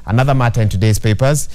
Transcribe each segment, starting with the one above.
another matter in today's papers.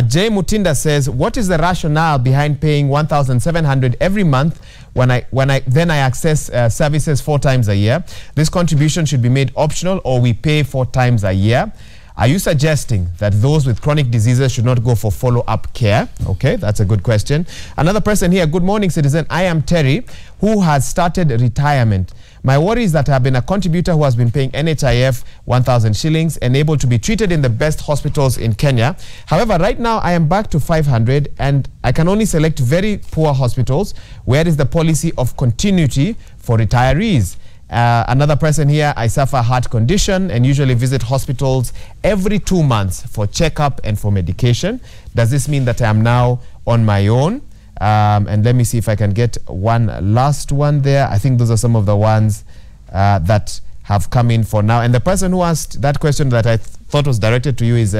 Jay Mutinda says, what is the rationale behind paying 1,700 every month when I access services 4 times a year? This contribution should be made optional, or we pay 4 times a year. Are you suggesting that those with chronic diseases should not go for follow-up care? Okay, that's a good question. Another person here, good morning, citizen. I am Terry, who has started retirement. My worry is that I have been a contributor who has been paying NHIF 1,000 shillings and able to be treated in the best hospitals in Kenya. However, right now I am back to 500 and I can only select very poor hospitals. Where is the policy of continuity for retirees? Another person here, I suffer a heart condition and usually visit hospitals every 2 months for checkup and for medication. Does this mean that I am now on my own? And let me see if I can get one last one there. I think those are some of the ones that have come in for now. And the person who asked that question that I thought was directed to you is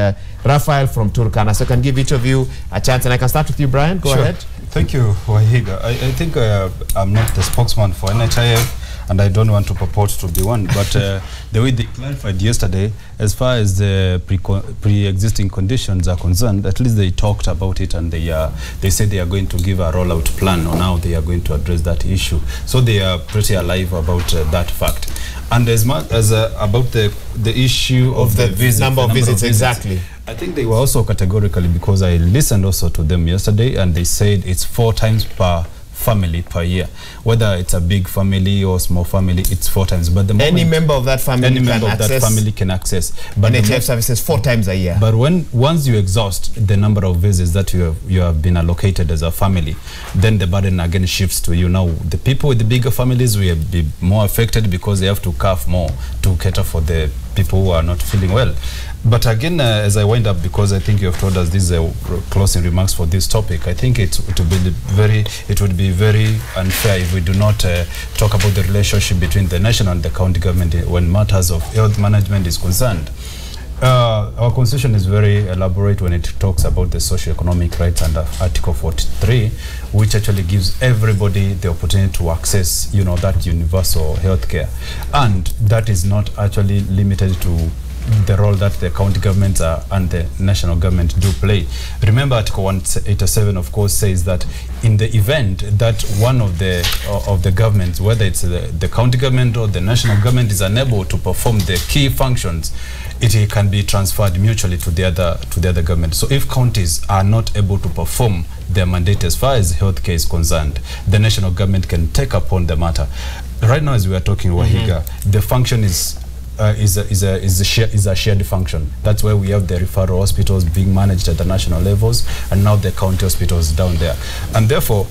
Raphael from Turkana. So I can give each of you a chance. And I can start with you, Brian. Go ahead. Thank you, Wahiga. I think I'm not the spokesman for NHIF, and I don't want to purport to be one, but the way they clarified yesterday, as far as the pre-existing conditions are concerned, at least they talked about it, and they said they are going to give a rollout plan on how they are going to address that issue. So they are pretty alive about that fact. And as much as about the issue of the number of visits, exactly. I think they were also categorically, because I listened also to them yesterday, and they said it's 4 times per family per year. Whether it's a big family or small family, it's 4 times. But the any member of that family can access but NHIF services 4 times a year. But once you exhaust the number of visits that you have been allocated as a family, then the burden again shifts to you. Now the people with the bigger families will be more affected because they have to carve more to cater for the people who are not feeling well. But again, as I wind up, because I think you have told us these closing remarks for this topic, I think it would be very unfair if we do not talk about the relationship between the national and the county government when matters of health management is concerned. Our constitution is very elaborate when it talks about the socio-economic rights under Article 43, which actually gives everybody the opportunity to access, that universal health care. And that is not actually limited to the role that the county governments and the national government do play. Remember, Article 187, of course, says that in the event that one of the governments, whether it's the county government or the national government, is unable to perform the key functions, it can be transferred mutually to the other government. So if counties are not able to perform their mandate as far as healthcare is concerned, the national government can take upon the matter. Right now, as we are talking, Wahiga, the function is a shared function. That's why we have the referral hospitals being managed at the national levels, and now the county hospitals down there. And therefore,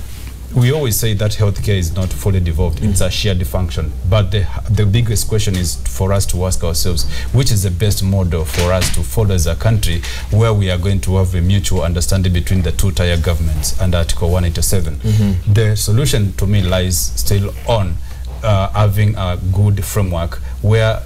we always say that healthcare is not fully devolved. It's a shared function. But the biggest question is for us to ask ourselves, which is the best model for us to follow as a country, where we are going to have a mutual understanding between the 2-tier governments and Article 187. The solution to me lies still on having a good framework where,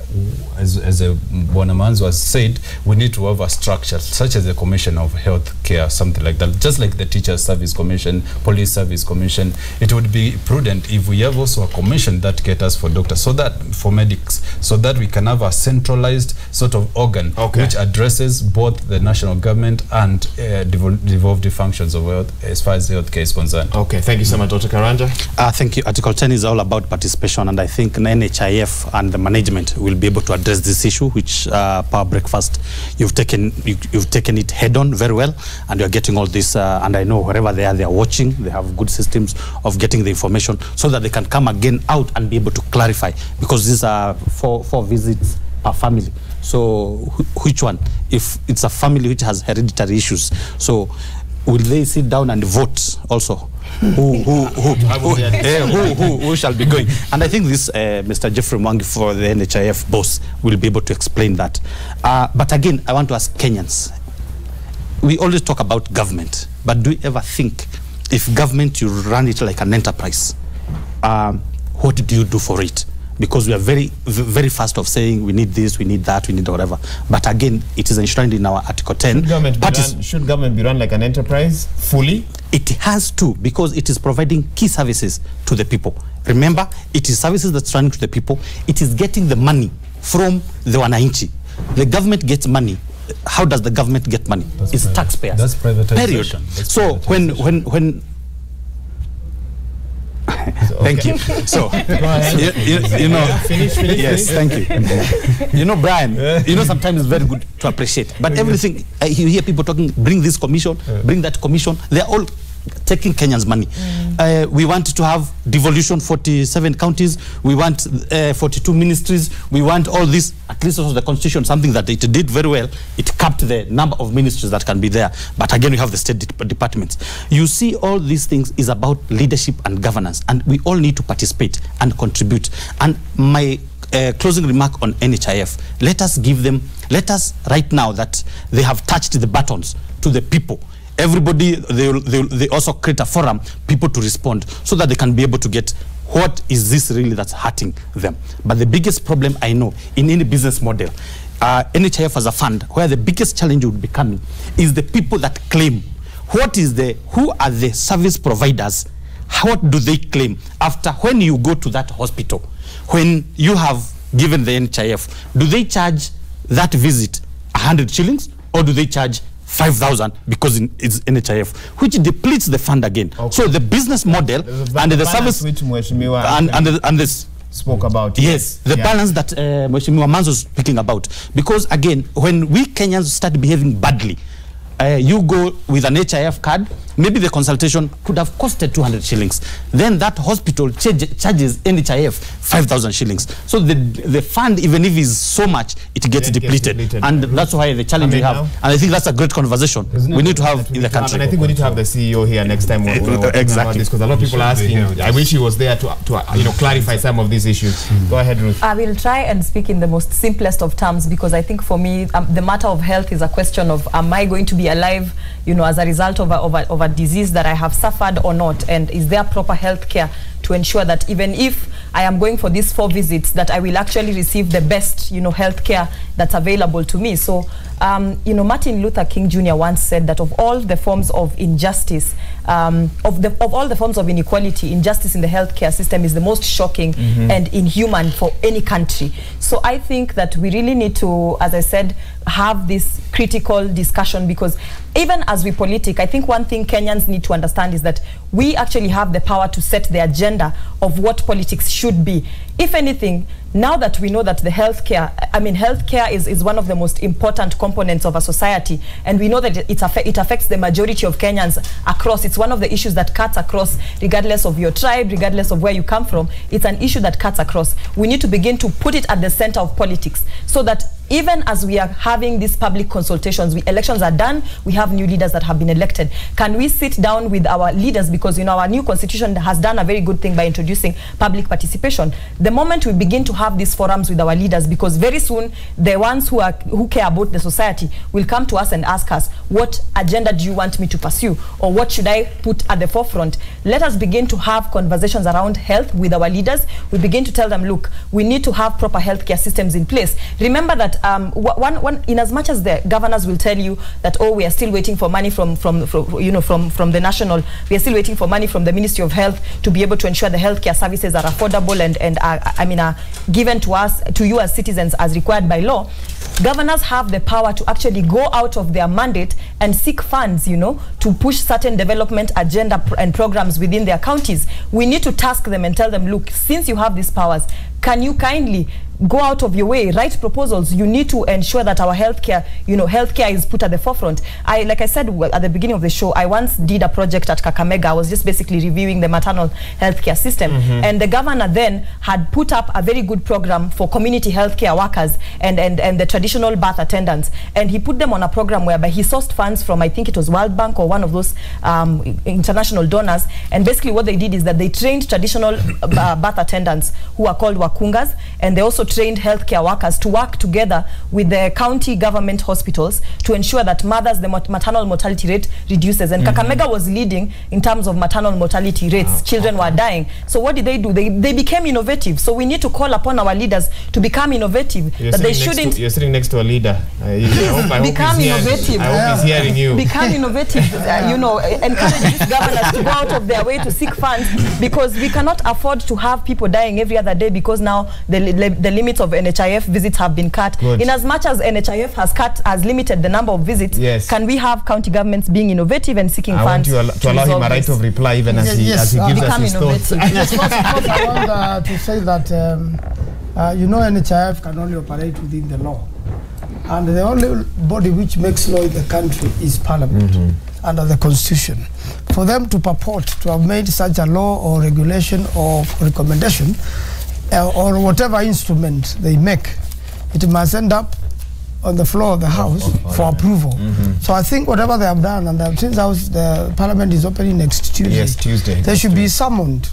as Bonamanzo has said, we need to have a structure such as the Commission of Health Care, something like that. Just like the Teacher Service Commission, Police Service Commission, it would be prudent if we have also a commission that caters for doctors, so that for medics, so that we can have a centralized sort of organ which addresses both the national government and devolved functions of health as far as healthcare is concerned. Okay, thank you so much, Dr. Karanja. Thank you. Article 10 is all about participation, and I think NHIF and the management will be able to address this issue, which Power Breakfast, you've taken it head on very well, and you're getting all this, and I know wherever they are watching. They have good systems of getting the information so that they can come again out and be able to clarify, because these are four visits per family. So which one? If it's a family which has hereditary issues, so will they sit down and vote also? Who shall be going? And I think this Mr. Jeffrey Mwangi for the NHIF boss will be able to explain that. But again, I want to ask Kenyans. We always talk about government, but do you ever think, if government, you run it like an enterprise, what do you do for it? Because we are very, very fast of saying we need this, we need that, we need whatever. But again, it is enshrined in our Article 10. Should government be run like an enterprise fully? It has to, because it is providing key services to the people. Remember, it is services that's running to the people. It is getting the money from the wananchi. The government gets money how does the government get money? It's taxpayers. That's privatization. Period. That's so privatization. when thank you. So you know, finish. yes, thank you. You know, Brian, you know, sometimes it's very good to appreciate, but everything you hear people talking, bring this commission, bring that commission, they're all taking Kenyans' money. We want to have devolution 47 counties. We want 42 ministries. We want all this. At least also the constitution, something that it did very well. It capped the number of ministries that can be there. But again, we have the state departments. You see, all these things is about leadership and governance, and we all need to participate and contribute. And my closing remark on NHIF, let us right now that they have touched the buttons to the people. Everybody, they also create a forum, people to respond, so that they can be able to get what is this really that's hurting them. But the biggest problem I know in any business model, NHIF as a fund, where the biggest challenge would be coming is the people that claim. Who are the service providers? What do they claim? After, when you go to that hospital, when you have given the NHIF, do they charge that visit 100 shillings or do they charge 5,000 because it's NHIF, which depletes the fund again. Okay. So the business model and the service which Mheshimiwa and this spoke about. Yes, the balance that Mheshimiwa Manzo was speaking about. Because again, when we Kenyans start behaving badly, you go with an HIF card, maybe the consultation could have costed 200 shillings. Then that hospital charges NHIF 5,000 shillings. So the fund, even if it's so much, it gets depleted. And that's why the challenge we have. And I think that's a great conversation we need to have in the country. And I think we need to have the CEO here next time when we're talking about this, because a lot of people are asking. I wish he was there to clarify some of these issues. Go ahead, Ruth. I will try and speak in the most simplest of terms, because I think for me, the matter of health is a question of, am I going to be alive, as a result of a disease that I have suffered or not, and is there proper health care to ensure that even if I am going for these 4 visits, that I will actually receive the best, health care that's available to me. So, Martin Luther King Jr. once said that of all the forms of injustice, of all the forms of inequality, injustice in the healthcare system is the most shocking and inhuman for any country. So I think that we really need to, as I said, have this critical discussion, because even as we politic, I think one thing Kenyans need to understand is that we actually have the power to set the agenda of what politics should be. If anything, now that we know that the healthcare is one of the most important components of a society, and we know that it affects the majority of Kenyans across. It's one of the issues that cuts across, regardless of your tribe, regardless of where you come from. It's an issue that cuts across. We need to begin to put it at the center of politics, so that even as we are having these public consultations, elections are done, we have new leaders that have been elected. Can we sit down with our leaders? Because our new constitution has done a very good thing by introducing public participation. The moment we begin to have these forums with our leaders, because very soon the ones who care about the society will come to us and ask us, what agenda do you want me to pursue, or what should I put at the forefront? Let us begin to have conversations around health with our leaders. We begin to tell them, look, we need to have proper healthcare systems in place. Remember that in as much as the governors will tell you that, oh, we are still waiting for money from the national, we are still waiting for money from the Ministry of Health to be able to ensure the healthcare services are affordable and are given to us, to you as citizens, as required by law. Governors have the power to actually go out of their mandate and seek funds, to push certain development agenda and programs within their counties. We need to task them and tell them, look, since you have these powers, can you kindly go out of your way, write proposals? You need to ensure that our healthcare, healthcare is put at the forefront. Like I said at the beginning of the show, I once did a project at Kakamega. I was just basically reviewing the maternal healthcare system. And the governor then had put up a very good program for community healthcare workers and the traditional birth attendants. And he put them on a program whereby he sourced funds from, I think it was World Bank or one of those international donors. And basically what they did is that they trained traditional birth attendants, who are called wakungas, and they also trained healthcare workers to work together with the county government hospitals to ensure that mothers, the maternal mortality rate reduces. And Kakamega was leading in terms of maternal mortality rates. Children were dying. So what did they do? They became innovative. So we need to call upon our leaders to become innovative. You're sitting next to a leader. Become innovative. I hope he's hearing you. Become innovative. Encourage these governors to go out of their way to seek funds, because we cannot afford to have people dying every other day because now the limits of NHIF visits have been cut. Good. In as much as NHIF has limited the number of visits, yes, can we have county governments being innovative and seeking I funds want to allow him a right of reply even as he gives us his thoughts. Yes, first I want to say that you know, NHIF can only operate within the law, and the only body which makes law in the country is Parliament under the Constitution. For them to purport to have made such a law or regulation or recommendation or whatever instrument they make, it must end up on the floor of the House for approval. So I think whatever they have done, and since the Parliament is opening next Tuesday, yes, Tuesday, they should be summoned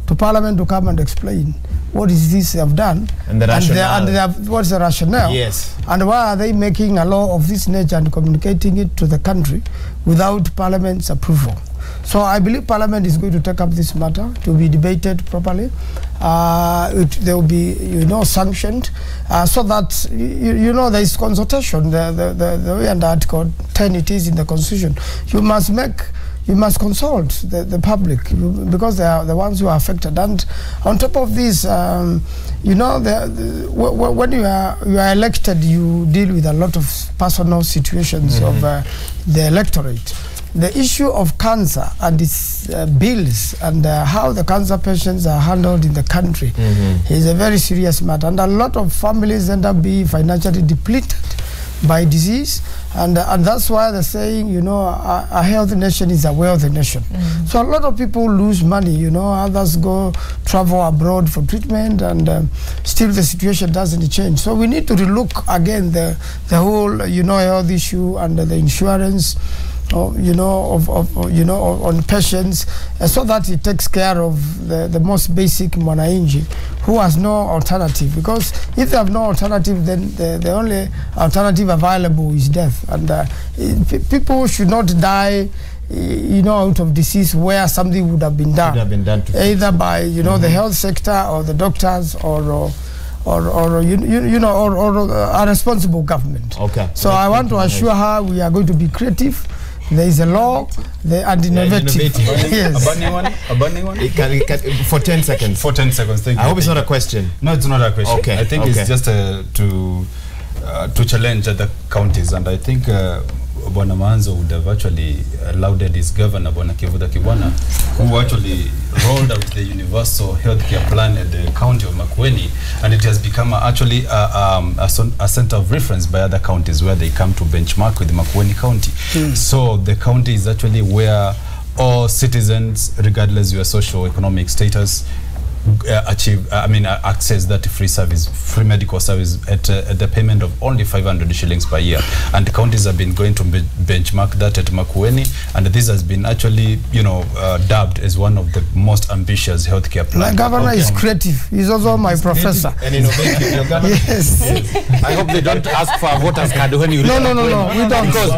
to Parliament to come and explain what is this they have done, and the rationale. What's the rationale, yes, and why are they making a law of this nature and communicating it to the country without Parliament's approval. So I believe Parliament is going to take up this matter to be debated properly. They will be, you know, sanctioned, so that you know there is consultation. The way under Article 10 it is in the Constitution. You must consult the public, because they are the ones who are affected. And on top of this, you know, when you are elected, you deal with a lot of personal situations of the electorate. The issue of cancer and its bills and how the cancer patients are handled in the country is a very serious matter, and a lot of families end up being financially depleted by disease, and that's why they're saying, you know, a healthy nation is a wealthy nation. So a lot of people lose money, you know, others travel abroad for treatment, and still the situation doesn't change. So we need to relook again the whole, you know, health issue and the insurance, you know, on patients, so that it takes care of the most basic mwananchi who has no alternative. Because if they have no alternative, then the only alternative available is death. And people should not die, you know, out of disease where something would have been done, either by, you know, the health sector or the doctors or a responsible government. Okay. So I want to assure her we are going to be creative. There is a law, and innovative. Yes. A burning one? For 10 seconds. For 10 seconds, thank you. I hope it's not a question. No, it's not a question. Okay. I think it's just to challenge other counties, and I think Bwana Manzo would have actually lauded his governor, Bwana Kivuta Kibwana, who actually rolled out the universal healthcare plan at the county of Makueni, and it has become actually a center of reference by other counties where they come to benchmark with Makueni County. So the county is actually where all citizens, regardless of your socio-economic status, access that free medical service at the payment of only 500 shillings per year. And the counties have been going to benchmark that at Makueni, and this has been actually, you know, dubbed as one of the most ambitious healthcare plans. My governor is creative. He's also my professor. And innovative. Your governor. Yes. I hope they don't ask for a voter's card when you No, we don't. Because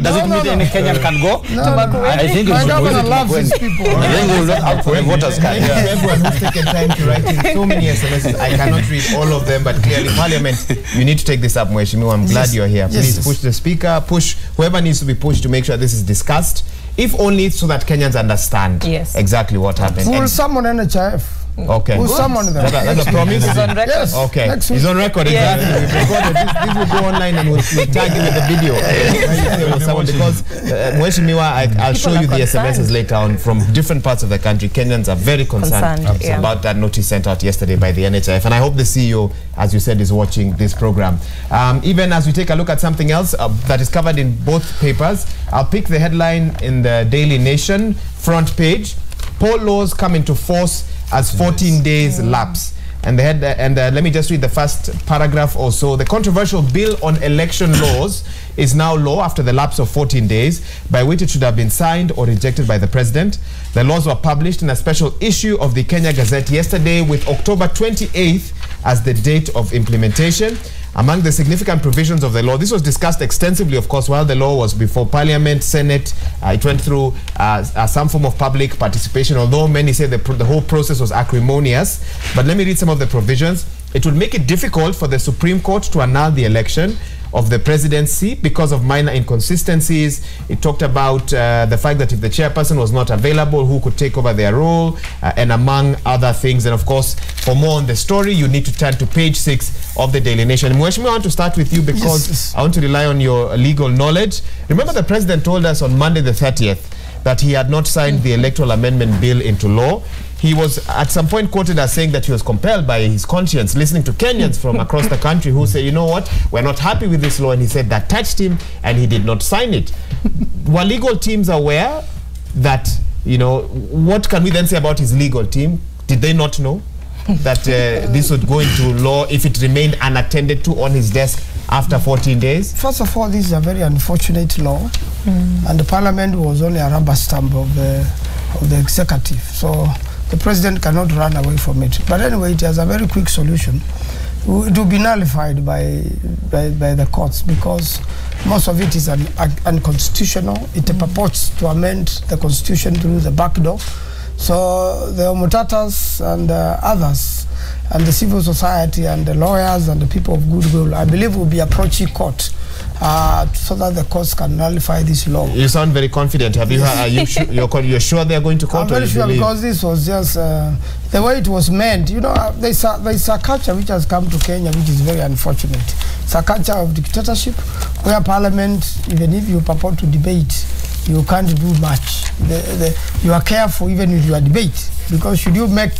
does it mean any Kenyan can go? I think my governor loves his people. Then they will not ask for a voter's card. Everyone who's taken time to write in so many SMSs, I cannot read all of them, but clearly Parliament, you need to take this up, Mheshimiwa. I'm glad you're here. Please push the speaker, push whoever needs to be pushed to make sure this is discussed, if only so that Kenyans understand exactly what happened. We'll summon NHIF. Okay. We'll summon them. That's a promise. It's on record. Yes. Okay. He's on record. Exactly. We've recorded this. This will go online, and we'll tag you with the video. Because Mheshimiwa, I'll show you the SMSs later on from different parts of the country. Kenyans are very concerned about that notice sent out yesterday by the NHIF, and I hope the CEO, as you said, is watching this program. Even as we take a look at something else that is covered in both papers, I'll pick the headline in the Daily Nation front page: poll laws come into force as 14 days lapse. And let me just read the first paragraph or so. The controversial bill on election laws is now law after the lapse of 14 days, by which it should have been signed or rejected by the president. The laws were published in a special issue of the Kenya Gazette yesterday, with October 28th as the date of implementation. Among the significant provisions of the law, this was discussed extensively, of course, while the law was before Parliament, Senate. It went through some form of public participation, although many say the whole process was acrimonious. But let me read some of the provisions. It would make it difficult for the Supreme Court to annul the election of the presidency because of minor inconsistencies. It talked about the fact that if the chairperson was not available, who could take over their role, and among other things. And of course, for more on the story, you need to turn to page 6 of the Daily Nation. Mweshimi, I want to start with you because I want to rely on your legal knowledge. Remember, the president told us on Monday the 30th that he had not signed the electoral amendment bill into law. He was at some point quoted as saying that he was compelled by his conscience, listening to Kenyans from across the country who say, you know what, we're not happy with this law, and he said that touched him and he did not sign it. Were legal teams aware that, you know, what can we then say about his legal team? Did they not know that this would go into law if it remained unattended to on his desk after 14 days? First of all, this is a very unfortunate law, and the parliament was only a rubber stamp of the executive. So the president cannot run away from it. But anyway, it has a very quick solution. It will be nullified by the courts because most of it is unconstitutional. It purports to amend the constitution through the back door. So the Omutatas and others, and the civil society and the lawyers and the people of goodwill, I believe, will be approaching court so that the courts can nullify this law. You sound very confident. Have you? Are you you're sure they are going to court? I'm very sure because this was just the way it was meant. You know, there's a culture which has come to Kenya which is very unfortunate. It's a culture of dictatorship where parliament, even if you purport to debate, you can't do much. You are careful even with your debate because should you make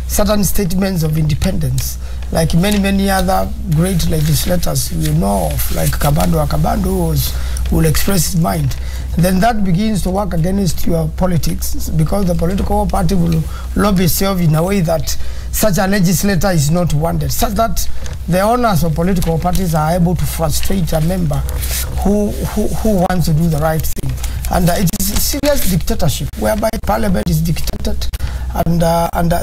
certain statements of independence, like many other great legislators you know of, like Kabando will express his mind, then that begins to work against your politics because the political party will lobby itself in a way that such a legislator is not wanted, such that the owners of political parties are able to frustrate a member who wants to do the right thing. And it is a serious dictatorship whereby parliament is dictated, and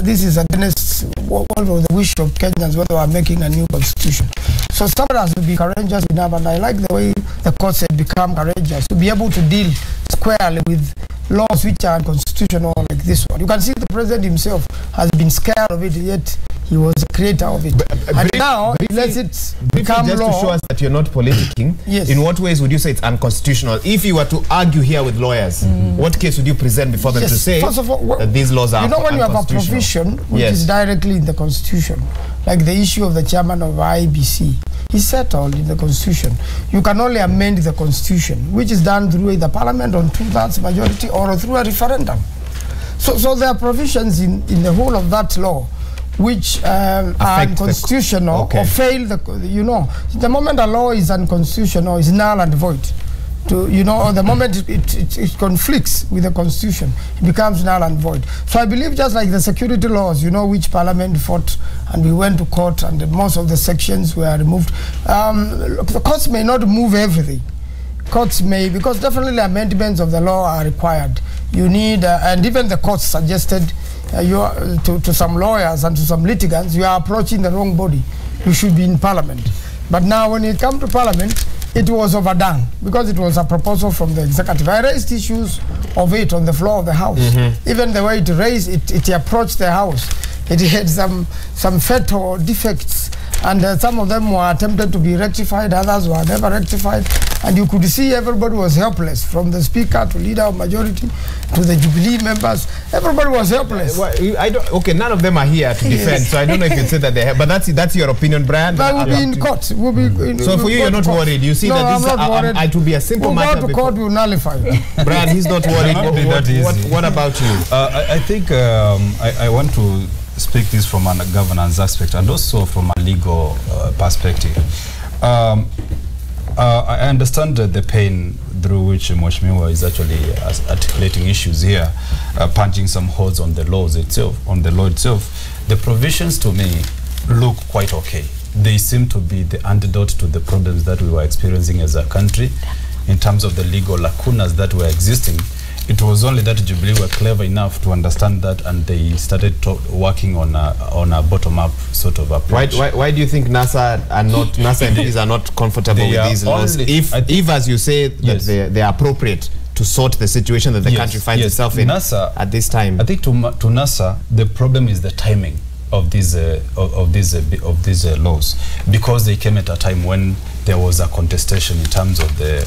this is against what was the wish of Kenyans when they were making a new constitution. So someone has to be courageous enough, and I like the way the courts have become courageous to be able to deal squarely with laws which are unconstitutional like this one. You can see the president himself has been scared of it, yet he was the creator of it. And now he lets it become just law. To show us that you're not politicking, yes. In what ways would you say it's unconstitutional? If you were to argue here with lawyers, what case would you present before them to say First of all, that these laws are unconstitutional? You know, when you have a provision which is directly in the constitution, like the issue of the chairman of IBC, is settled in the constitution. You can only amend the constitution, which is done through either parliament on 2/3 majority or through a referendum. So there are provisions in the whole of that law which are unconstitutional or fail the moment a law is unconstitutional, is null and void. Or the moment it conflicts with the constitution, it becomes null and void. So I believe just like the security laws, which parliament fought and we went to court and most of the sections were removed. The courts may not move everything. Courts may, because definitely amendments of the law are required. You need, and even the courts suggested to some lawyers and to some litigants, you are approaching the wrong body. You should be in parliament. But now when it comes to parliament, it was overdone because it was a proposal from the executive. I raised issues of it on the floor of the House. Even the way it approached the House, it had some fatal defects, and some of them were attempted to be rectified, others were never rectified, and you could see everybody was helpless, from the speaker to leader of majority to the Jubilee members. Everybody was helpless. Okay, none of them are here to defend, so I don't know if you say that they have, but that's your opinion, Brian. But we'll be in court. So for you, you're not worried. You see that this it will be a simple matter. We'll go to court, we'll nullify. Brian, he's not worried. What about you? I think I want to speak this from a governance aspect and also from a legal perspective. I understand the pain through which Mheshimiwa is actually articulating issues here, punching some holes on the laws itself, on the law itself. The provisions to me look quite okay. They seem to be the antidote to the problems that we were experiencing as a country in terms of the legal lacunas that were existing. It was only that Jubilee were clever enough to understand that, and they started working on a bottom-up sort of approach. Why do you think NASA MPs are not comfortable with these laws? If, as you say, that they are appropriate to sort the situation that the country finds itself in NASA, at this time. I think to NASA, the problem is the timing of these laws, because they came at a time when there was a contestation in terms of the,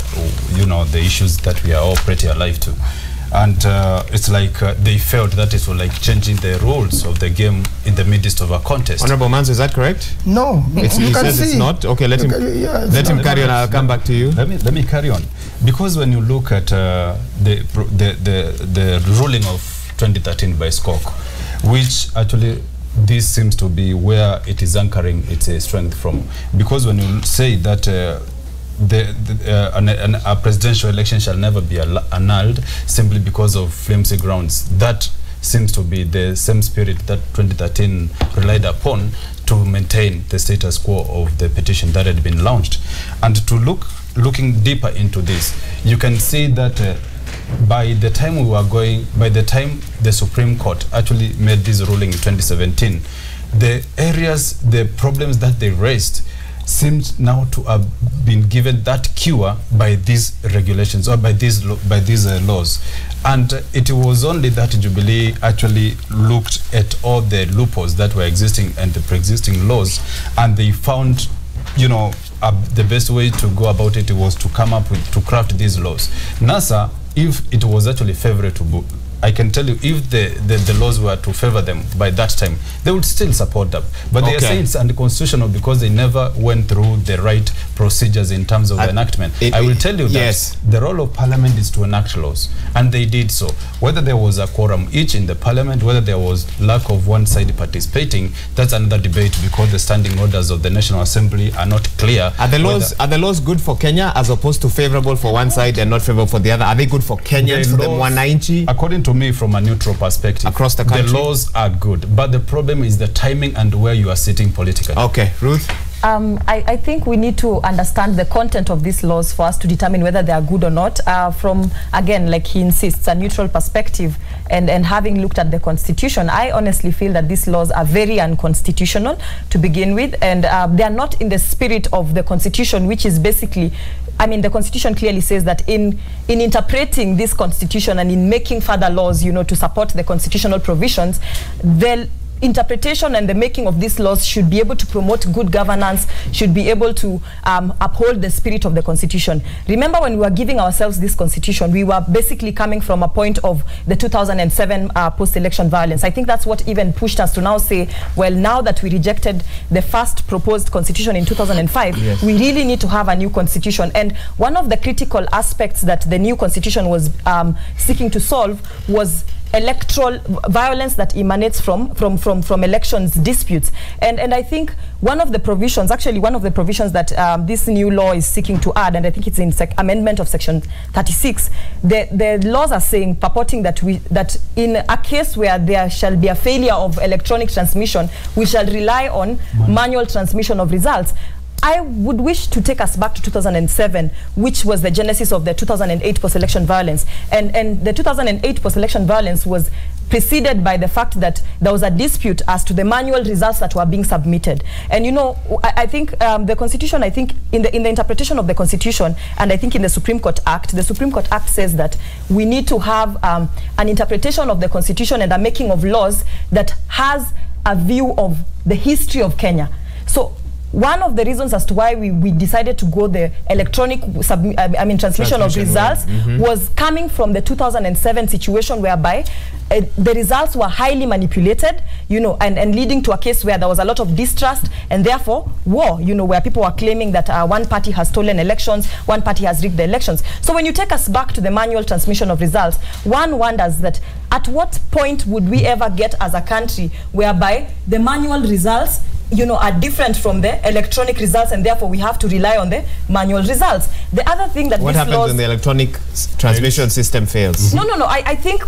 the issues that we are all pretty alive to. And it's like they felt that it was like changing the rules of the game in the midst of a contest. Honorable Manzo, is that correct? No, he says it's not. Okay, let him carry on. I'll come back to you. Let me carry on, because when you look at the ruling of 2013 by SCOC, which actually this seems to be where it is anchoring its strength from, because when you say that a presidential election shall never be annulled simply because of flimsy grounds, that seems to be the same spirit that 2013 relied upon to maintain the status quo of the petition that had been launched. And to looking deeper into this, you can see that by the time the Supreme Court actually made this ruling in 2017, the problems that they raised seems now to have been given that cure by these regulations or by these laws. And it was only that Jubilee actually looked at all the loopholes that were existing and the pre-existing laws, and they found, the best way to go about it was to come up with, to craft these laws. NASA, if it was actually favorable, I can tell you, if the laws were to favor them by that time, they would still support them. But they are saying it's unconstitutional because they never went through the right procedures in terms of the enactment. I will tell you that the role of Parliament is to enact laws, and they did so. Whether there was a quorum each in the Parliament, whether there was lack of one side participating, that's another debate, because the standing orders of the National Assembly are not clear. Are the laws good for Kenya as opposed to favorable for one side and not favorable for the other? Are they good for Kenyans, for the wananchi? According to me, from a neutral perspective, across the country, the laws are good, but the problem is the timing and where you are sitting politically. Okay, Ruth? I think we need to understand the content of these laws for us to determine whether they are good or not. From, again, like he insists, a neutral perspective, and having looked at the Constitution, I honestly feel that these laws are very unconstitutional to begin with, and they are not in the spirit of the Constitution, which is basically, the Constitution clearly says that in interpreting this Constitution and in making further laws, to support the constitutional provisions, the interpretation and the making of these laws should be able to promote good governance, should be able to uphold the spirit of the Constitution. Remember, when we were giving ourselves this Constitution, we were basically coming from a point of the 2007 post-election violence. I think that's what even pushed us to now say, well, now that we rejected the first proposed Constitution in 2005, we really need to have a new Constitution. And one of the critical aspects that the new Constitution was seeking to solve was electoral violence that emanates from elections disputes. And I think one of the provisions that this new law is seeking to add, and I think it's in amendment of section 36, the laws are saying, purporting that in a case where there shall be a failure of electronic transmission, we shall rely on manual transmission of results. I would wish to take us back to 2007, which was the genesis of the 2008 post-election violence. And the 2008 post-election violence was preceded by the fact that there was a dispute as to the manual results that were being submitted. And I think the Constitution, I think in the interpretation of the Constitution, and I think in the Supreme Court Act says that we need to have an interpretation of the Constitution and a making of laws that has a view of the history of Kenya. So one of the reasons as to why we decided to go the electronic transmission of results was coming from the 2007 situation, whereby the results were highly manipulated, and leading to a case where there was a lot of distrust and therefore war, where people were claiming that one party has stolen elections, one party has rigged the elections. So when you take us back to the manual transmission of results, one wonders that at what point would we ever get as a country whereby the manual results are different from the electronic results, and therefore we have to rely on the manual results. The other thing that what happens when the electronic transmission system fails? No. I think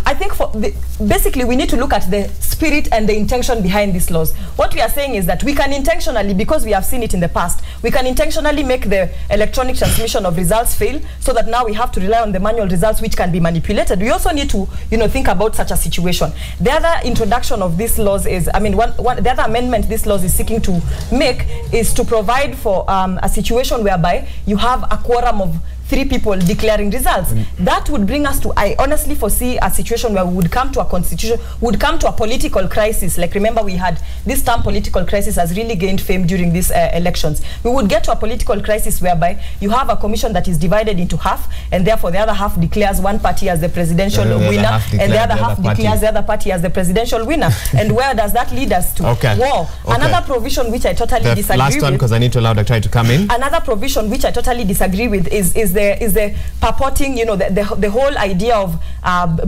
basically we need to look at the spirit and the intention behind these laws. What we are saying is that we can intentionally, because we have seen it in the past, we can intentionally make the electronic transmission of results fail, so that now we have to rely on the manual results, which can be manipulated. We also need to think about such a situation. The other introduction of these laws is, the other amendment this laws is seeking to make is to provide for a situation whereby you have a quorum of 3 people declaring results. That would bring us to, I honestly foresee a situation where we would come to a political crisis. Like, remember, we had this term political crisis has really gained fame during these elections. We would get to a political crisis whereby you have a commission that is divided into half, and therefore the other half declares one party as the presidential winner, and the other half declares the other party as the presidential winner. And where does that lead us to? War. Another provision which I totally disagree with. Last one, because I need to allow Dr. to come in. Another provision which I totally disagree with is the purporting, you know, the whole idea of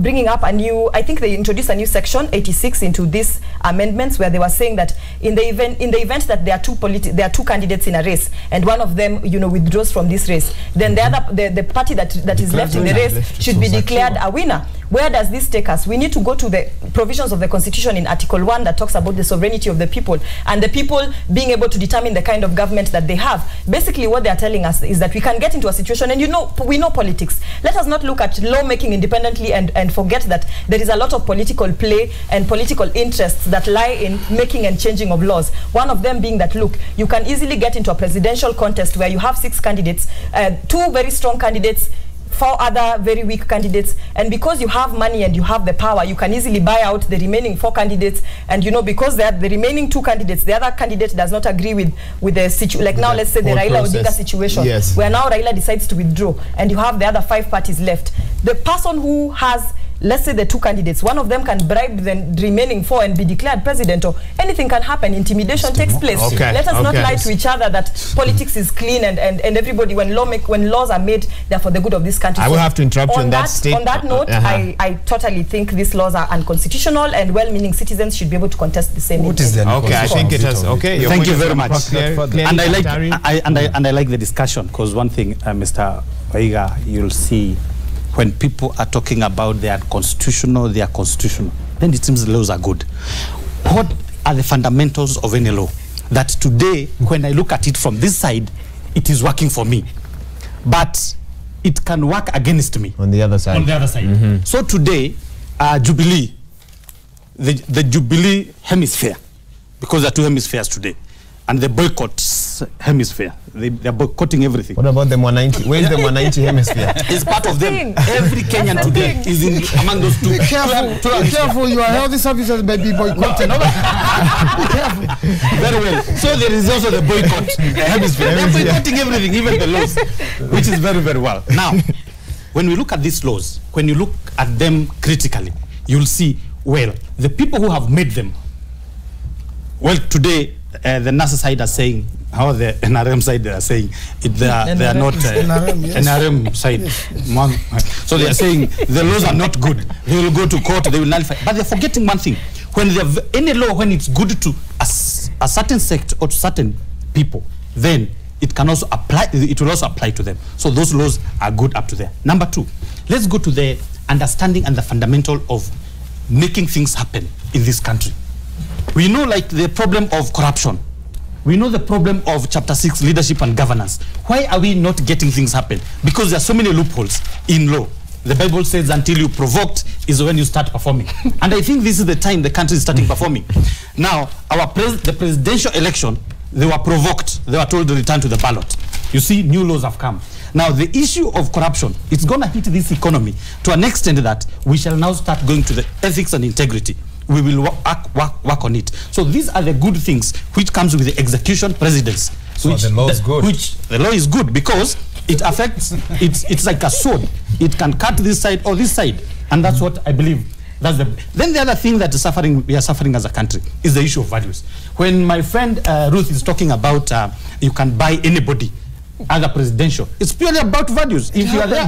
bringing up a new, I think they introduced a new section 86 into these amendments, where they were saying that in the event that there are two candidates in a race, and one of them, you know, withdraws from this race, then the party that is left in the race should be declared a winner. Where does this take us? We need to go to the provisions of the Constitution in Article 1 that talks about the sovereignty of the people, and the people being able to determine the kind of government that they have. Basically, what they are telling us is that we can get into a situation, and you know, we know politics. Let us not look at lawmaking independently and forget that there is a lot of political play and political interests that lie in making and changing of laws. One of them being that, look, you can easily get into a presidential contest where you have 6 candidates, 2 very strong candidates, 4 other very weak candidates, and because you have money and you have the power, you can easily buy out the remaining 4 candidates. And you know, because they are the remaining 2 candidates, the other candidate does not agree with the situation. Like now, let's say the Raila Odinga situation, where now Raila decides to withdraw, and you have the other 5 parties left. The person who has, let's say, the 2 candidates, one of them can bribe the remaining 4 and be declared president, or anything can happen. Intimidation takes place. Let us not lie to each other that politics is clean and everybody, when laws are made, they're for the good of this country. I will have to interrupt you on that statement. On that note, I totally think these laws are unconstitutional, and well-meaning citizens should be able to contest the same. I think it has. Thank you very much. And I like the discussion, because one thing, Mr. Waiga, you'll see, when people are talking about they are constitutional, then it seems the laws are good. What are the fundamentals of any law? That today, when I look at it from this side, it is working for me, but it can work against me on the other side. So today, Jubilee, the Jubilee hemisphere, because there are 2 hemispheres today, and the boycott hemisphere, they're boycotting everything. What about the Mwananchi? Where is the Mwananchi hemisphere? It's part of them. Every Kenyan today is among those 2. Careful, your healthy services may be boycotted. Careful. Very well. So there is also the boycott hemisphere. They're boycotting everything, even the laws, which is very, very well. Now, when we look at these laws, when you look at them critically, you'll see, well, the people who have made them, well, today, the NASA side are saying, how the NRM side are saying, they are not NRM side. So they are saying the laws are not good. They will go to court, they will nullify. But they're forgetting one thing. When they have any law, when it's good to a certain sect or to certain people, then it can also apply, it will also apply to them. So those laws are good up to there. Number 2, let's go to the understanding and the fundamental of making things happen in this country. We know, like, the problem of corruption. We know the problem of Chapter 6, leadership and governance. Why are we not getting things happen? Because there are so many loopholes in law. The Bible says until you provoked is when you start performing. And I think this is the time the country is starting performing. Now, the presidential election, they were provoked. They were told to return to the ballot. You see, new laws have come. Now, the issue of corruption, it's going to hit this economy to an extent that we shall now start going to the ethics and integrity. We will work on it. So these are the good things which comes with the execution presidents. So the law is good. Which the law is good because it affects, it's like a sword. It can cut this side or this side. And that's what I believe. Then the other thing that we are suffering as a country is the issue of values. When my friend Ruth is talking about you can buy anybody, other presidential, it's purely about values. If you are there,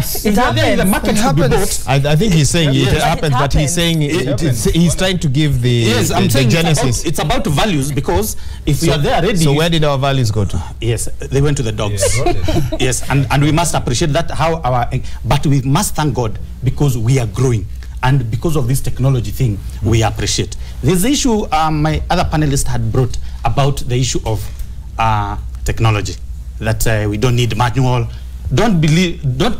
in the market to be bought. I think he's saying it happens, but he's saying he's trying to give the I'm saying genesis. It's about values, because if we are there already. So where did our values go to? Yes, they went to the dogs. Yes, and we must appreciate that but we must thank God because we are growing. And because of this technology thing, we appreciate. There's the issue my other panelist had brought about the issue of technology. That we don't need manual. Don't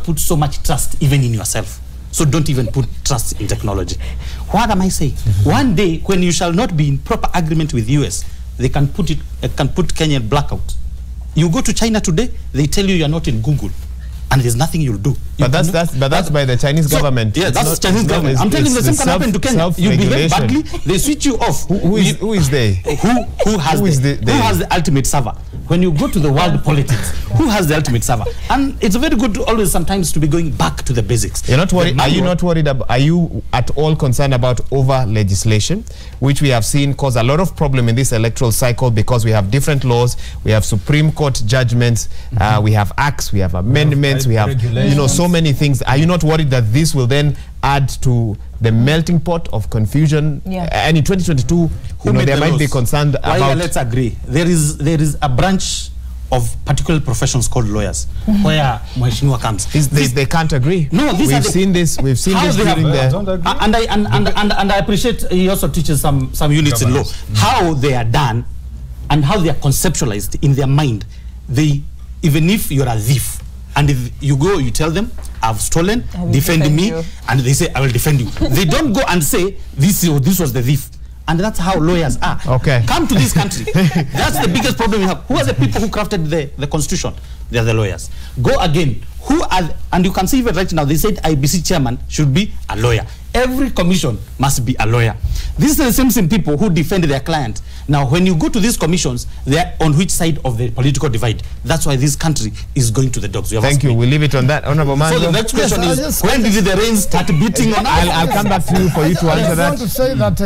put so much trust even in yourself. So don't even put trust in technology. What am I saying? One day, when you shall not be in proper agreement with US, they can put Kenya in blackout. You go to China today, they tell you you're not in Google. and there's nothing you'll do. But that's by the Chinese government. Yeah, that's the Chinese government. I'm telling you, the same can happen to Kenya. You behave badly, they switch you off. Who is they? Who has the ultimate server? When you go to the world politics, who has the ultimate server? And it's very good to always sometimes to be going back to the basics. You're not worried? Are you not worried about? Are you at all concerned about over legislation, which we have seen cause a lot of problem in this electoral cycle because we have different laws, we have Supreme Court judgments, we have acts, we have amendments, we have so many things. Are you not worried that this will then add to the melting pot of confusion? And in 2022, there might be concerned about. Let's agree. There is a branch of particular professions called lawyers, where Mheshimiwa comes. They can't agree. No, we've seen this. We've seen this during the. And I appreciate he also teaches some units in law how they are done, and how they are conceptualized in their mind. Even if you're a thief, and if you go, you tell them, I've stolen, defend me, and they say, I will defend you. They don't go and say, this was the thief. And that's how lawyers are. Okay. Come to this country. That's the biggest problem we have. Who are the people who crafted the constitution? They are the lawyers. Go again. And you can see even right now, they said IBC chairman should be a lawyer. Every commission must be a lawyer. These are the same people who defend their client. Now, when you go to these commissions, they are on which side of the political divide? That's why this country is going to the dogs. Thank you. We'll leave it on that. Honorable Manzo. So the next question is, when did the rain start beating on us? I'll come back to you for you to answer that. I just want to say that,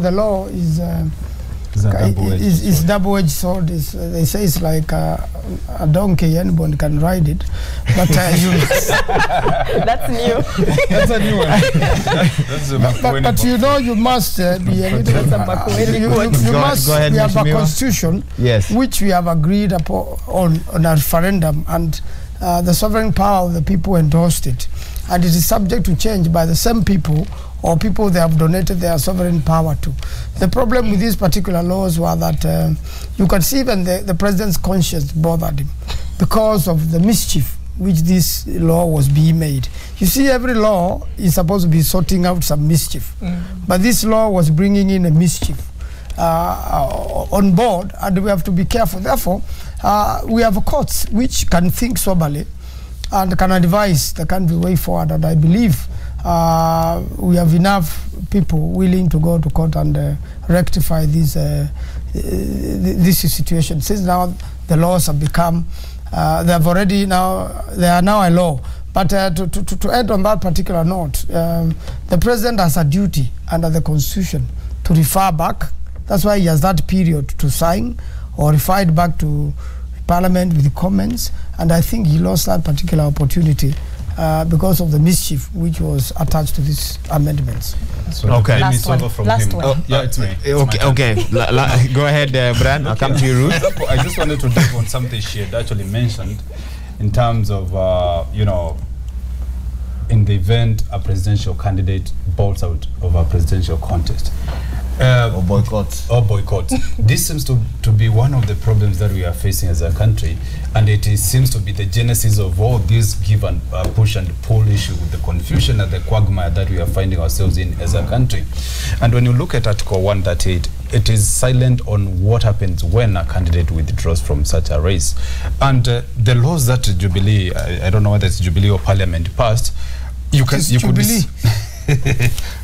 the law is double-edged sword. They say it's like a donkey, anyone can ride it. But that's new. That's a new one. but you must be a little. You must. Go ahead, we have a Mheshimiwa. constitution, yes, which we have agreed upon on a referendum, and the sovereign power of the people endorsed it, and it is subject to change by the same people or people they have donated their sovereign power to. The problem with these particular laws was that you can see even the president's conscience bothered him because of the mischief which this law was being made. You see, every law is supposed to be sorting out some mischief, but this law was bringing in a mischief on board, and we have to be careful. Therefore, we have courts which can think soberly and can advise the country way forward, and I believe we have enough people willing to go to court and rectify this situation. Since now the laws have become, they are now a law. But to end on that particular note, the president has a duty under the constitution to refer back. That's why he has that period to sign or refer it back to Parliament with comments. And I think he lost that particular opportunity because of the mischief which was attached to these amendments. So okay. Last one. Oh, yeah, it's me. Okay. Go ahead, Brian. I'll come to you, Ruth. I just wanted to dive on something she had actually mentioned in terms of, in the event a presidential candidate bolts out of a presidential contest. Or boycott. This seems to be one of the problems that we are facing as a country, and it seems to be the genesis of all this give and push and pull issue with the confusion and the quagmire that we are finding ourselves in as a country. And when you look at Article 138, it is silent on what happens when a candidate withdraws from such a race. And the laws that Jubilee, I don't know whether it's Jubilee or Parliament passed, you could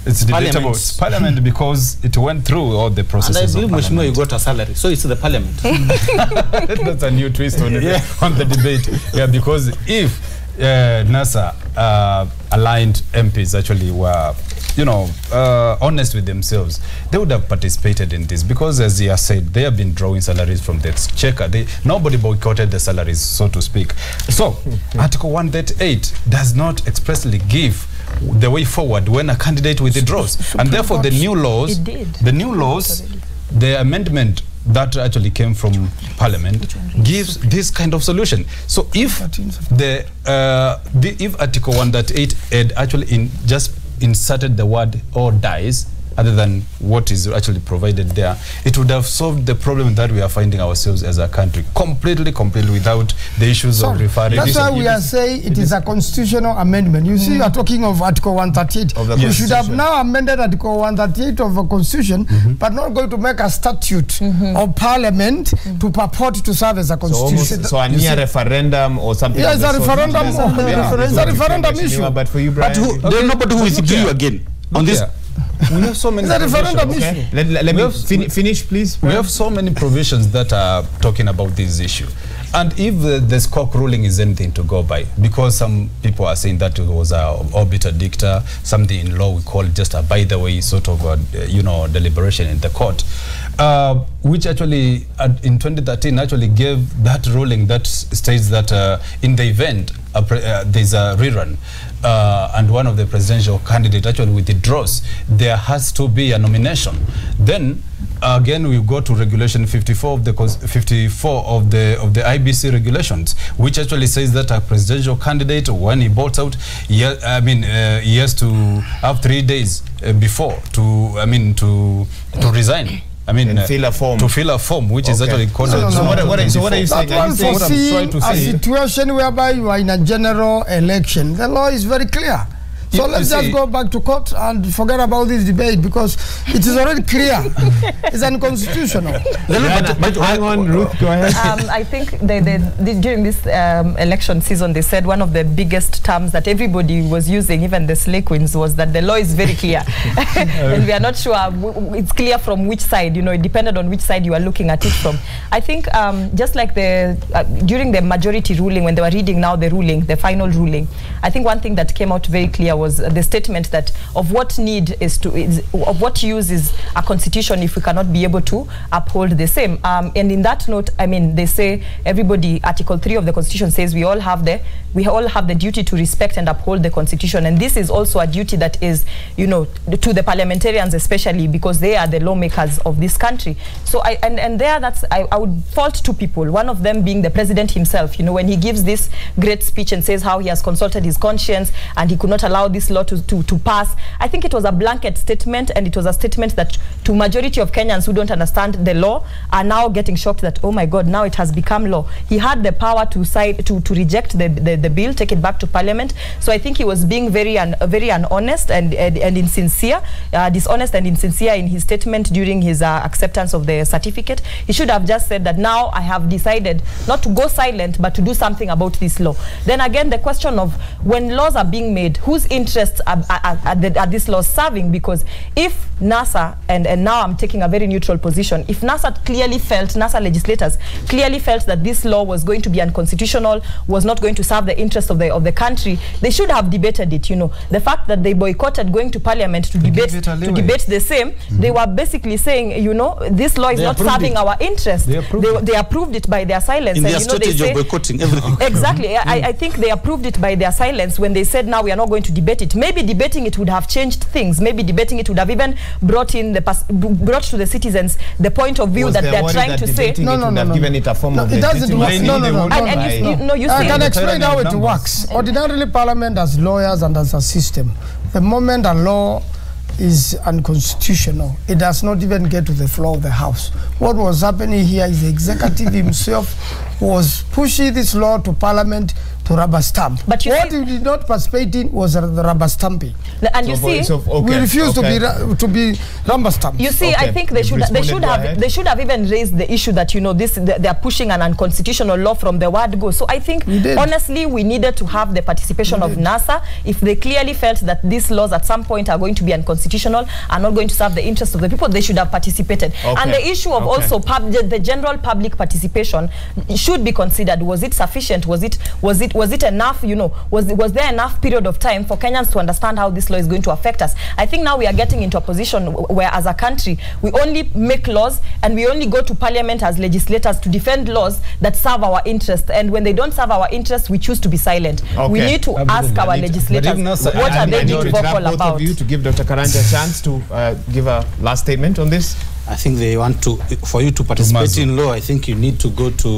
it's debatable. It's Parliament because it went through all the processes. And I believe Mheshimiwa, you got a salary, so it's the Parliament. That's a new twist on the debate. Yeah, because if NASA aligned MPs actually were, honest with themselves, they would have participated in this, because as he has said, they have been drawing salaries from the checker. Nobody boycotted the salaries, so to speak. So Article 138 does not expressly give the way forward when a candidate withdraws, and therefore the new laws, the amendment that actually came from Parliament gives this kind of solution. So if if Article 138 had actually just inserted the word "or dies," other than what is actually provided there, it would have solved the problem that we are finding ourselves as a country completely without the issues of referring. That's why we are saying it is a constitutional amendment. You see, you are talking of Article 138. Of the You should have Constitution. now amended Article 138 of the Constitution, but not going to make a statute of Parliament to purport to serve as a constitution. So a near referendum or something. Yeah, of it's the a sort. referendum. It's a referendum issue. But for you, Brian, But who, there's nobody who withdrew again on this. We have so many It's a referendum provisions. issue. let me finish, please. We have so many provisions that are talking about this issue. And if the Skok ruling is anything to go by, because some people are saying that it was a obiter dicta, something in law we call just a by the way sort of deliberation in the court, which actually in 2013 actually gave that ruling that states that in the event there's a rerun and one of the presidential candidate actually withdraws, there has to be a nomination. Then again we go to regulation 54 of the IBC regulations, which actually says that a presidential candidate, when he bolts out, he has to have 3 days before to resign. And fill a form. To fill a form, which is actually called. So what are you saying? That one foresee a situation whereby you are in a general election. The law is very clear. So let's just go back to court and forget about this debate, because it is already clear. It's unconstitutional. But hang on, Ruth, go ahead. I think during this election season, they said one of the biggest terms that everybody was using, even the slay queens, was that the law is very clear. And we are not sure it's clear from which side, it depended on which side you are looking at it from. I think just like during the majority ruling, when they were reading now the ruling, the final ruling, I think one thing that came out very clear was the statement that of what use is a constitution if we cannot be able to uphold the same. And in that note, they say everybody, Article 3 of the Constitution says we all have the duty to respect and uphold the Constitution, and this is also a duty that is, to the parliamentarians especially, because they are the lawmakers of this country. So I would fault two people. One of them being the president himself. When he gives this great speech and says how he has consulted his conscience and he could not allow this law to pass. I think it was a blanket statement, and it was a statement that to majority of Kenyans who don't understand the law are now getting shocked that, oh my God, now it has become law. He had the power to reject the bill, take it back to Parliament. So I think he was being very honest and insincere, dishonest and insincere in his statement during his acceptance of the certificate. He should have just said that now I have decided not to go silent, but to do something about this law. Then again, the question of when laws are being made, whose interests are these laws serving? Because if NASA, and now I'm taking a very neutral position, if NASA legislators clearly felt that this law was going to be unconstitutional, was not going to serve the interest of the country, they should have debated it. The fact that they boycotted going to Parliament to debate the same, they were basically saying, this law is not serving our interest. They approved it by their silence. In their strategy of boycotting everything. Exactly. I think they approved it by their silence when they said, now we are not going to debate it. Maybe debating it would have changed things. Maybe debating it would have even brought to the citizens the point of view that they're trying to say. No. Given it a form of it doesn't work. No. I can explain how it works. Ordinarily, Parliament as lawyers and as a system, the moment a law is unconstitutional, it does not even get to the floor of the House. What was happening here is the executive himself was pushing this law to Parliament to rubber stamp. But what he did not participate in was the rubber stamping. And we refused to be rubber stamped. You see, I think they should have even raised the issue that they are pushing an unconstitutional law from the word go. So I think honestly we needed to have the participation of NASA. If they clearly felt that these laws at some point are going to be unconstitutional, are not going to serve the interests of the people, they should have participated. And the issue of also the general public participation should be considered. Was it sufficient? Was it enough? Was there enough period of time for Kenyans to understand how this law is going to affect us? I think now we are getting into a position where, as a country, we only make laws and we only go to Parliament as legislators to defend laws that serve our interest. And when they don't serve our interest, we choose to be silent. We need to ask our legislators what are they being vocal about. Both of you to give Dr. Karanja a chance to give a last statement on this. I think they want to, for you to participate in law, I think you need to go to,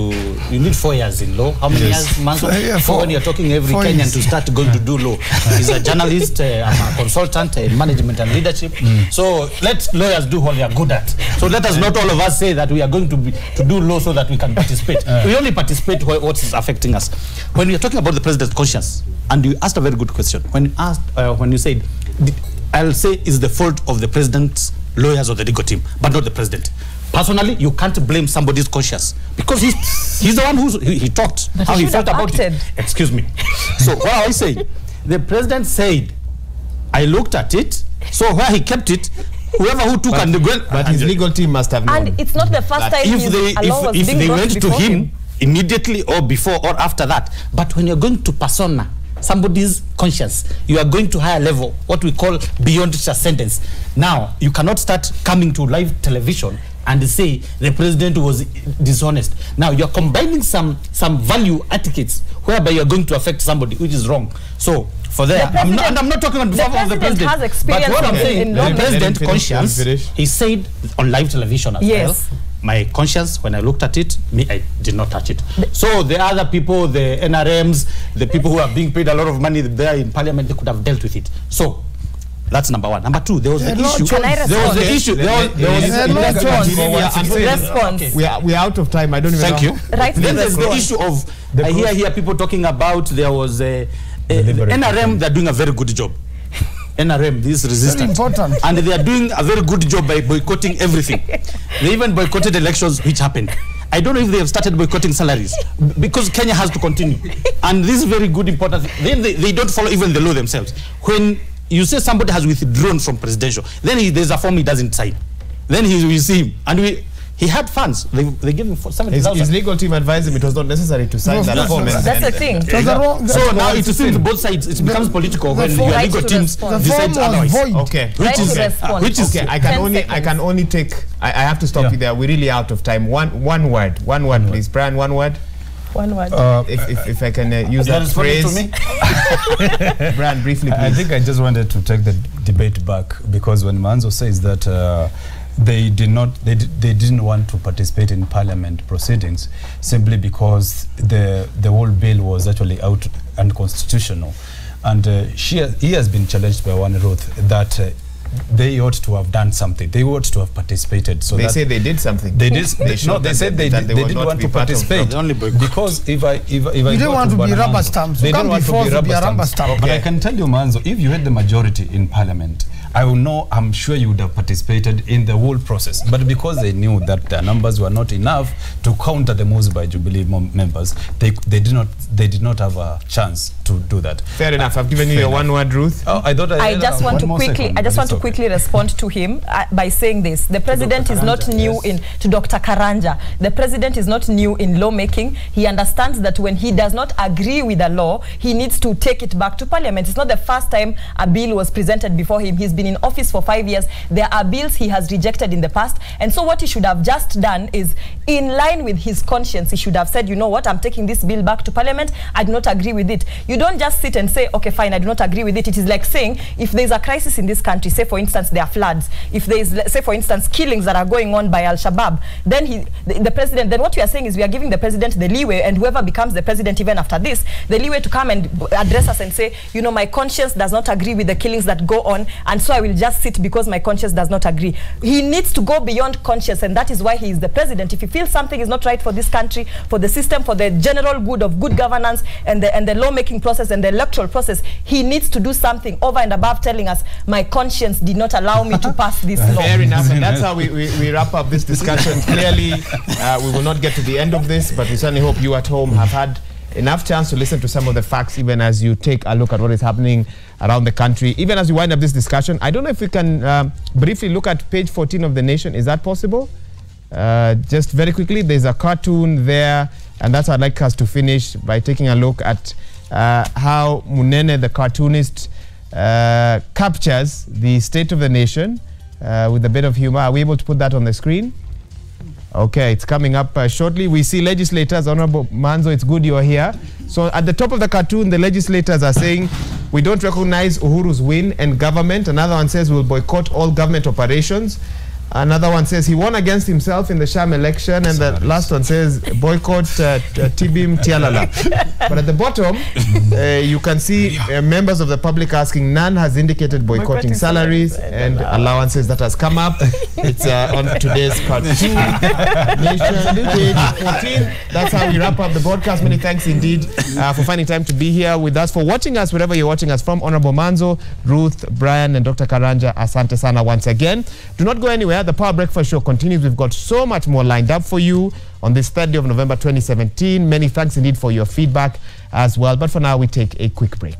you need 4 years in law. How many years, Manzo? For when you're talking every Kenyan to start going to do law. He's a journalist, I'm a consultant in management and leadership. So let lawyers do what they are good at. So let us not all of us say that we are going to do law so that we can participate. We only participate what is affecting us. When you're talking about the president's conscience, and you asked a very good question. When you asked, when you said, I'll say it's the fault of the president's lawyers or the legal team, but not the president. Personally, you can't blame somebody's conscience because he's the one he talked but how he felt about acted. it. Excuse me. So what are I saying? The president said, I looked at it, so where he kept it, whoever who took but his legal team must have known. And it's not the first time if they went to him immediately or before or after that. But when you're going to persona somebody's conscience, you are going to higher level, what we call beyond just a sentence. Now, you cannot start coming to live television and say the president was dishonest. Now, you're combining some value etiquettes whereby you're going to affect somebody, which is wrong. So, for that, I'm not talking on behalf of the president. Has experience but what I'm saying, the president conscience, he said on live television as well, my conscience, when I looked at it, I did not touch it. So the other people, the NRMs, the people who are being paid a lot of money there in parliament, they could have dealt with it. So that's number one. Number two, there was the issue. Can I respond? There was the issue. We are out of time. I don't even know. Thank you. Right. Then there's the issue of, I hear people talking about there was a NRM, they're doing a very good job. NRM, this resistance. And they are doing a very good job by boycotting everything. They even boycotted elections, which happened. I don't know if they have started boycotting salaries because Kenya has to continue. And this is very good, important thing. Then they don't follow even the law themselves. When you say somebody has withdrawn from presidential, then there's a form he doesn't sign. Then we see him. And he had funds. They gave him 70,000. His legal team advised him it was not necessary to sign that form. That's the thing. So now it seems both sides, it becomes political when your legal teams decide otherwise. Okay. Which is okay. I can only take. I have to stop you there. We're really out of time. One word, please. Brian, one word. One word. If I can use that phrase. Brian, briefly, please. I think I just wanted to take the debate back because when Manzo says that they didn't want to participate in parliament proceedings simply because the whole bill was actually unconstitutional, and he has been challenged by one Ruth that they ought to have done something. They ought to have participated. So they say they did something. They did. They said they didn't want to participate because if I you don't want to be rubber stamps. They don't want to be rubber stamps. But I can tell you, Manzo, if you had the majority in parliament, I'm sure you would have participated in the whole process. But because they knew that their numbers were not enough to counter the moves by Jubilee members, they did not have a chance to do that. Fair enough. I've given you your one word, Ruth. I just want to quickly respond to him by saying this. The president is not new to Dr. Karanja. The president is not new in lawmaking. He understands that when he does not agree with a law, he needs to take it back to parliament. It's not the first time a bill was presented before him. He's been in office for 5 years. There are bills he has rejected in the past. And so what he should have just done is, in line with his conscience, he should have said, you know what, I'm taking this bill back to parliament. I do not agree with it. You don't just sit and say, okay, fine, I do not agree with it. It is like saying, if there's a crisis in this country, say for instance, there are floods, if there's, say for instance, killings that are going on by Al-Shabaab, then the president, then what we are saying is we are giving the president the leeway, and whoever becomes the president even after this, the leeway to come and address us and say, you know, my conscience does not agree with the killings that go on, and so I will just sit because my conscience does not agree. He needs to go beyond conscience, and that is why he is the president. If he feels something is not right for this country, for the system, for the general good of good governance and the lawmaking process and the electoral process, he needs to do something over and above telling us, my conscience did not allow me to pass this law. Fair enough, and that's how we wrap up this discussion. Clearly, we will not get to the end of this, but we certainly hope you at home have had enough chance to listen to some of the facts, even as you take a look at what is happening around the country. Even as we wind up this discussion, I don't know if we can briefly look at page 14 of The Nation. Is that possible? Just very quickly, there's a cartoon there, and that's how I'd like us to finish by taking a look at how Munene, the cartoonist, captures the state of the nation with a bit of humor. Are we able to put that on the screen? Okay, it's coming up shortly. We see legislators. Honorable Manzo, it's good you're here. So at the top of the cartoon, the legislators are saying, we don't recognize Uhuru's win and government. Another one says we'll boycott all government operations. Another one says he won against himself in the sham election, and the last one says boycott Tibim Tialala. But at the bottom, you can see members of the public asking, none has indicated boycotting salaries and allowances. That has come up. It's on today's cartoon. Nation, page 14. That's how we wrap up the broadcast. Many thanks indeed for finding time to be here with us, for watching us wherever you're watching us from. Honorable Manzo, Ruth, Brian, and Dr. Karanja, asante sana once again. Do not go anywhere. The Power Breakfast Show continues. We've got so much more lined up for you on this 3rd day of November 2017. Many thanks indeed for your feedback as well. But for now, we take a quick break.